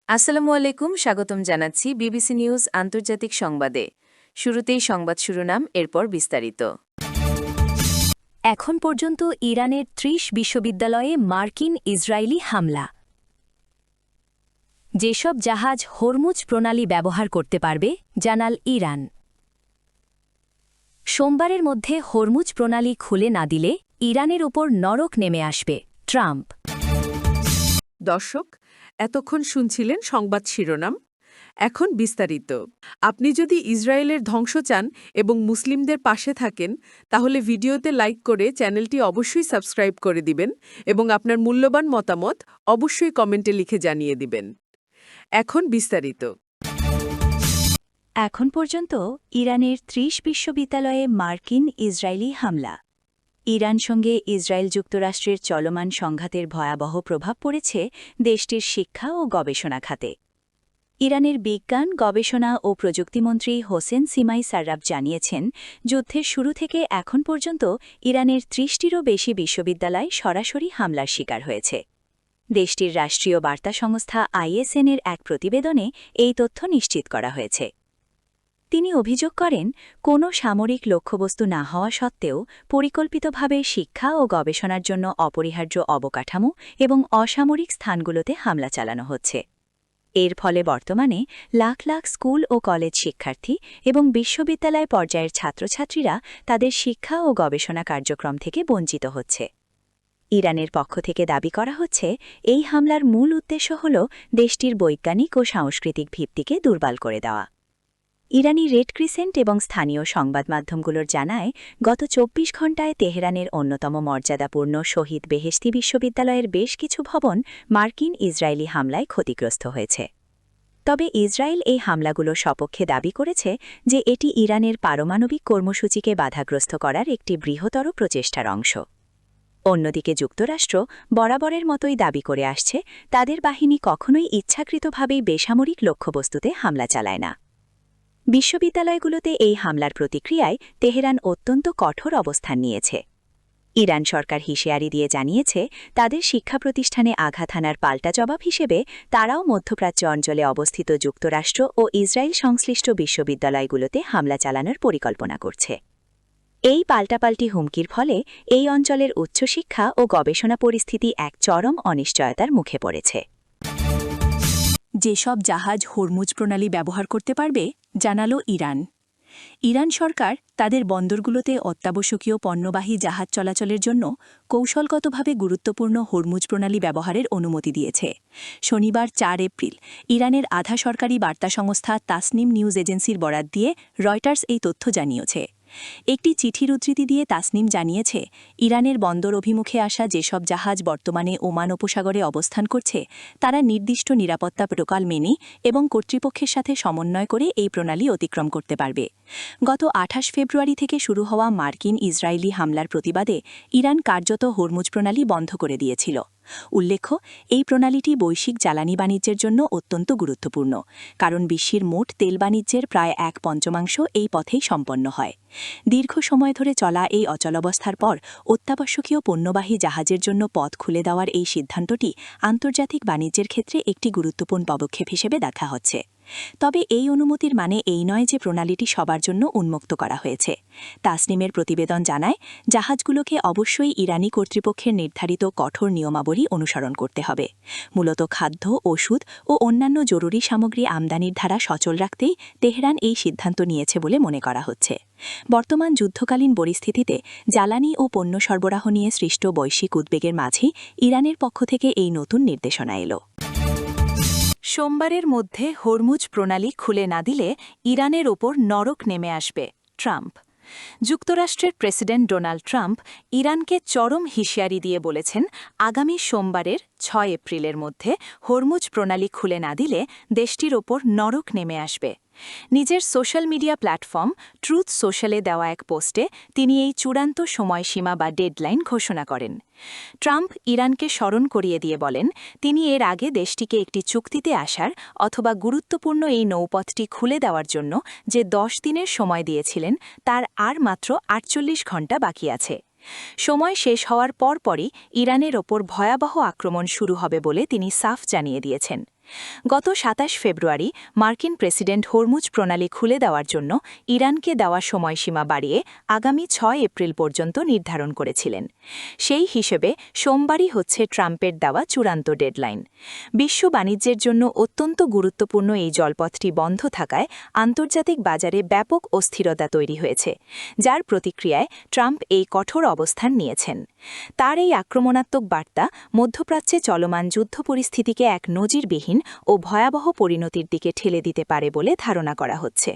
আসসালামু আলাইকুম, স্বাগতম জানাচ্ছি বিবিসি নিউজ আন্তর্জাতিক সংবাদে। শুরুতেই সংবাদ শিরোনাম, এরপর বিস্তারিত। এখন পর্যন্ত ইরানের ৩০ বিশ্ববিদ্যালয়ে মার্কিন ইসরায়েলি হামলা। যেসব জাহাজ হরমুজ প্রণালী ব্যবহার করতে পারবে, জানাল ইরান। সোমবারের মধ্যে হরমুজ প্রণালী খুলে না দিলে ইরানের ওপর নরক নেমে আসবে, ট্রাম্প। দর্শক, এতক্ষণ শুনছিলেন সংবাদ শিরোনাম। এখন বিস্তারিত। আপনি যদি ইসরায়েলের ধ্বংস চান এবং মুসলিমদের পাশে থাকেন, তাহলে ভিডিওতে লাইক করে চ্যানেলটি অবশ্যই সাবস্ক্রাইব করে দিবেন এবং আপনার মূল্যবান মতামত অবশ্যই কমেন্টে লিখে জানিয়ে দিবেন। এখন বিস্তারিত। এখন পর্যন্ত ইরানের ৩০ বিশ্ববিদ্যালয়ে মার্কিন ইসরায়েলি হামলা। ইরান সঙ্গে ইসরায়েল যুক্তরাষ্ট্রের চলমান সংঘাতের ভয়াবহ প্রভাব পড়েছে দেশটির শিক্ষা ও গবেষণা খাতে। ইরানের বিজ্ঞান, গবেষণা ও প্রযুক্তিমন্ত্রী হোসেন সিমাই সার্রাব জানিয়েছেন, যুদ্ধের শুরু থেকে এখন পর্যন্ত ইরানের ৩০টিরও বেশি বিশ্ববিদ্যালয় সরাসরি হামলার শিকার হয়েছে। দেশটির রাষ্ট্রীয় বার্তা সংস্থা ISN-এর এক প্রতিবেদনে এই তথ্য নিশ্চিত করা হয়েছে। তিনি অভিযোগ করেন, কোনো সামরিক লক্ষ্যবস্তু না হওয়া সত্ত্বেও পরিকল্পিতভাবে শিক্ষা ও গবেষণার জন্য অপরিহার্য অবকাঠামো এবং অসামরিক স্থানগুলোতে হামলা চালানো হচ্ছে। এর ফলে বর্তমানে লাখ লাখ স্কুল ও কলেজ শিক্ষার্থী এবং বিশ্ববিদ্যালয় পর্যায়ের ছাত্রছাত্রীরা তাদের শিক্ষা ও গবেষণা কার্যক্রম থেকে বঞ্চিত হচ্ছে। ইরানের পক্ষ থেকে দাবি করা হচ্ছে, এই হামলার মূল উদ্দেশ্য হল দেশটির বৈজ্ঞানিক ও সাংস্কৃতিক ভিত্তিকে দুর্বল করে দেওয়া। ইরানি রেড ক্রিসেন্ট এবং স্থানীয় সংবাদ মাধ্যমগুলোর জানায়, গত ২৪ ঘণ্টায় তেহরানের অন্যতম মর্যাদাপূর্ণ শহীদ বেহেশতি বিশ্ববিদ্যালয়ের বেশ কিছু ভবন মার্কিন ইসরায়েলি হামলায় ক্ষতিগ্রস্ত হয়েছে। তবে ইসরায়েল এই হামলাগুলোর সপক্ষে দাবি করেছে যে এটি ইরানের পারমাণবিক কর্মসূচিকে বাধাগ্রস্ত করার একটি বৃহত্তর প্রচেষ্টার অংশ। অন্যদিকে যুক্তরাষ্ট্র বরাবরের মতোই দাবি করে আসছে, তাদের বাহিনী কখনোই ইচ্ছাকৃতভাবেই বেসামরিক লক্ষ্যবস্তুতে হামলা চালায় না। বিশ্ববিদ্যালয়গুলোতে এই হামলার প্রতিক্রিয়ায় তেহরান অত্যন্ত কঠোর অবস্থান নিয়েছে। ইরান সরকার হুঁশিয়ারি দিয়ে জানিয়েছে, তাদের শিক্ষা প্রতিষ্ঠানে আঘাত হানার পাল্টা জবাব হিসেবে তারাও মধ্যপ্রাচ্য অঞ্চলে অবস্থিত যুক্তরাষ্ট্র ও ইসরায়েল সংশ্লিষ্ট বিশ্ববিদ্যালয়গুলোতে হামলা চালানোর পরিকল্পনা করছে। এই পাল্টাপাল্টি হুমকির ফলে এই অঞ্চলের উচ্চশিক্ষা ও গবেষণা পরিস্থিতি এক চরম অনিশ্চয়তার মুখে পড়েছে। যেসব জাহাজ হরমুজ প্রণালী ব্যবহার করতে পারবে, জানালো ইরান। ইরান সরকার তাদের বন্দরগুলোতে অত্যাবশ্যকীয় পণ্যবাহী জাহাজ চলাচলের জন্য কৌশলগতভাবে গুরুত্বপূর্ণ হরমুজ প্রণালী ব্যবহারের অনুমতি দিয়েছে। শনিবার ৪ এপ্রিল ইরানের আধা সরকারি বার্তা সংস্থা তাসনিম নিউজ এজেন্সির বরাত দিয়ে রয়টার্স এই তথ্য জানিয়েছে। একটি চিঠির উদ্ধৃতি দিয়ে তাসনিম জানিয়েছে, ইরানের বন্দর অভিমুখে আসা যেসব জাহাজ বর্তমানে ওমান উপসাগরে অবস্থান করছে, তারা নির্দিষ্ট নিরাপত্তা প্রোটোকল মেনে এবং কর্তৃপক্ষের সাথে সমন্বয় করে এই প্রণালী অতিক্রম করতে পারবে। গত ২৮ ফেব্রুয়ারি থেকে শুরু হওয়া মার্কিন ইসরায়েলি হামলার প্রতিবাদে ইরান কার্যত হরমুজ প্রণালী বন্ধ করে দিয়েছিল। উল্লেখ্য, এই প্রণালীটি বৈশ্বিক জ্বালানি বাণিজ্যের জন্য অত্যন্ত গুরুত্বপূর্ণ, কারণ বিশ্বের মোট তেল বাণিজ্যের প্রায় ১/৫ এই পথেই সম্পন্ন হয়। দীর্ঘ সময় ধরে চলা এই অচলাবস্থার পর অত্যাবশ্যকীয় পণ্যবাহী জাহাজের জন্য পথ খুলে দেওয়ার এই সিদ্ধান্তটি আন্তর্জাতিক বাণিজ্যের ক্ষেত্রে একটি গুরুত্বপূর্ণ পদক্ষেপ হিসেবে দেখা হচ্ছে। তবে এই অনুমতির মানে এই নয় যে প্রণালীটি সবার জন্য উন্মুক্ত করা হয়েছে। তাসনিমের প্রতিবেদন জানায়, জাহাজগুলোকে অবশ্যই ইরানি কর্তৃপক্ষের নির্ধারিত কঠোর নিয়মাবলী অনুসরণ করতে হবে। মূলত খাদ্য, ওষুধ ও অন্যান্য জরুরি সামগ্রী আমদানির ধারা সচল রাখতেই তেহরান এই সিদ্ধান্ত নিয়েছে বলে মনে করা হচ্ছে। বর্তমান যুদ্ধকালীন পরিস্থিতিতে জ্বালানি ও পণ্য সরবরাহ নিয়ে সৃষ্ট বৈশ্বিক উদ্বেগের মাঝেই ইরানের পক্ষ থেকে এই নতুন নির্দেশনা এলো। সোমবারের মধ্যে হরমুজ প্রণালী খুলে না দিলে ইরানের ওপর নরক নেমে আসবে, ট্রাম্প। যুক্তরাষ্ট্রের প্রেসিডেন্ট ডোনাল্ড ট্রাম্প ইরানকে চরম হুঁশিয়ারি দিয়ে বলেছেন, আগামী সোমবারের ৬ এপ্রিলের মধ্যে হরমুজ প্রণালী খুলে না দিলে দেশটির ওপর নরক নেমে আসবে। নিজের সোশ্যাল মিডিয়া প্ল্যাটফর্ম ট্রুথ সোশ্যালে দেওয়া এক পোস্টে তিনি এই চূড়ান্ত সময়সীমা বা ডেডলাইন ঘোষণা করেন। ট্রাম্প ইরানকে স্মরণ করিয়ে দিয়ে বলেন, তিনি এর আগে দেশটিকে একটি চুক্তিতে আসার অথবা গুরুত্বপূর্ণ এই নৌপথটি খুলে দেওয়ার জন্য যে ১০ দিনের সময় দিয়েছিলেন, তার আর মাত্র ৪৮ ঘণ্টা বাকি আছে। সময় শেষ হওয়ার পরপরই ইরানের ওপর ভয়াবহ আক্রমণ শুরু হবে বলে তিনি সাফ জানিয়ে দিয়েছেন। গত ২৭ ফেব্রুয়ারি মার্কিন প্রেসিডেন্ট হরমুজ প্রণালী খুলে দেওয়ার জন্য ইরানকে দেওয়া সময়সীমা বাড়িয়ে আগামী ৬ এপ্রিল পর্যন্ত নির্ধারণ করেছিলেন। সেই হিসেবে সোমবারই হচ্ছে ট্রাম্পের দেওয়া চূড়ান্ত ডেডলাইন। বিশ্ব বাণিজ্যের জন্য অত্যন্ত গুরুত্বপূর্ণ এই জলপথটি বন্ধ থাকায় আন্তর্জাতিক বাজারে ব্যাপক অস্থিরতা তৈরি হয়েছে, যার প্রতিক্রিয়ায় ট্রাম্প এই কঠোর অবস্থান নিয়েছেন। তার এই আক্রমণাত্মক বার্তা মধ্যপ্রাচ্যে চলমান যুদ্ধ পরিস্থিতিকে এক নজিরবিহীন ও ভয়াবহ পরিণতির দিকে ঠেলে দিতে পারে বলে ধারণা করা হচ্ছে।